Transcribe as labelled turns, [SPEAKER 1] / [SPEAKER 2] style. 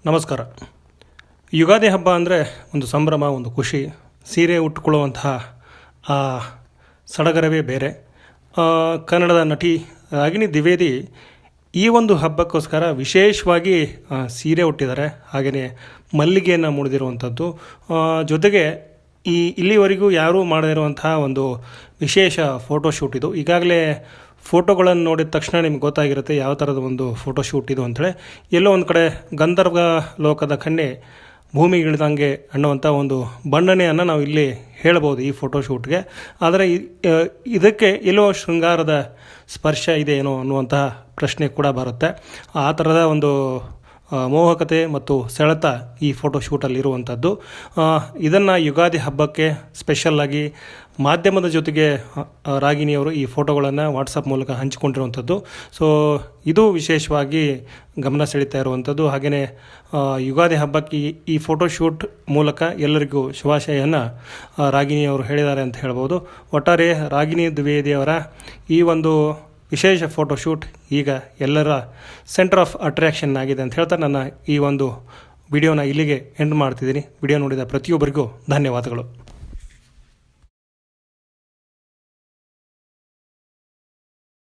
[SPEAKER 1] ನಮಸ್ಕಾರ. ಯುಗಾದಿ ಹಬ್ಬ ಅಂದರೆ ಒಂದು ಸಂಭ್ರಮ, ಒಂದು ಖುಷಿ. ಸೀರೆ ಉಟ್ಕೊಳ್ಳುವಂತಹ ಆ ಸಡಗರವೇ ಬೇರೆ. ಕನ್ನಡದ ನಟಿ ರಾಗಿಣಿ ದ್ವಿವೇದಿ ಈ ಒಂದು ಹಬ್ಬಕ್ಕೋಸ್ಕರ ವಿಶೇಷವಾಗಿ ಸೀರೆ ಉಟ್ಟಿದ್ದಾರೆ. ಹಾಗೆಯೇ ಮಲ್ಲಿಗೆಯನ್ನು ಮುಡಿದಿರುವಂಥದ್ದು. ಜೊತೆಗೆ ಇಲ್ಲಿವರೆಗೂ ಯಾರೂ ಮಾಡದಿರುವಂತಹ ಒಂದು ವಿಶೇಷ ಫೋಟೋಶೂಟ್ ಇದು. ಈಗಾಗಲೇ ಫೋಟೋಗಳನ್ನು ನೋಡಿದ ತಕ್ಷಣ ನಿಮ್ಗೆ ಗೊತ್ತಾಗಿರುತ್ತೆ ಯಾವ ಥರದ ಒಂದು ಫೋಟೋಶೂಟ್ ಇದು ಅಂಥೇಳಿ. ಎಲ್ಲೋ ಒಂದು ಕಡೆ ಗಂಧರ್ವ ಲೋಕದ ಕನ್ಯೆ ಭೂಮಿಗಿಳಿದಂಗೆ ಅನ್ನುವಂಥ ಒಂದು ಬಣ್ಣನೆಯನ್ನು ನಾವು ಇಲ್ಲಿ ಹೇಳ್ಬೋದು ಈ ಫೋಟೋಶೂಟ್ಗೆ. ಆದರೆ ಇದಕ್ಕೆ ಎಲ್ಲೋ ಶೃಂಗಾರದ ಸ್ಪರ್ಶ ಇದೆ ಏನೋ ಅನ್ನುವಂತಹ ಪ್ರಶ್ನೆ ಕೂಡ ಬರುತ್ತೆ. ಆ ಥರದ ಒಂದು ಮೋಹಕತೆ ಮತ್ತು ಸೆಳೆತ ಈ ಫೋಟೋಶೂಟಲ್ಲಿ ಇರುವಂಥದ್ದು. ಇದನ್ನು ಯುಗಾದಿ ಹಬ್ಬಕ್ಕೆ ಸ್ಪೆಷಲ್ಲಾಗಿ ಮಾಧ್ಯಮದ ಜೊತೆಗೆ ರಾಗಿಣಿಯವರು ಈ ಫೋಟೋಗಳನ್ನು ವಾಟ್ಸಪ್ ಮೂಲಕ ಹಂಚಿಕೊಂಡಿರುವಂಥದ್ದು. ಸೊ ಇದು ವಿಶೇಷವಾಗಿ ಗಮನ ಸೆಳೀತಾ ಇರುವಂಥದ್ದು. ಹಾಗೆಯೇ ಯುಗಾದಿ ಹಬ್ಬಕ್ಕೆ ಈ ಫೋಟೋಶೂಟ್ ಮೂಲಕ ಎಲ್ಲರಿಗೂ ಶುಭಾಶಯವನ್ನು ರಾಗಿಣಿಯವರು ಹೇಳಿದ್ದಾರೆ ಅಂತ ಹೇಳ್ಬೋದು. ಒಟ್ಟಾರೆ ರಾಗಿಣಿ ದ್ವಿವೇದಿಯವರ ಈ ಒಂದು ವಿಶೇಷ ಫೋಟೋಶೂಟ್ ಈಗ ಎಲ್ಲರ ಸೆಂಟರ್ ಆಫ್ ಅಟ್ರ್ಯಾಕ್ಷನ್ ಆಗಿದೆ ಅಂತ ಹೇಳ್ತಾ ನನ್ನ ಈ ಒಂದು ವಿಡಿಯೋನ ಇಲ್ಲಿಗೆ ಎಂಡ್ ಮಾಡ್ತಿದ್ದೀನಿ. ವಿಡಿಯೋ ನೋಡಿದ ಪ್ರತಿಯೊಬ್ಬರಿಗೂ ಧನ್ಯವಾದಗಳು.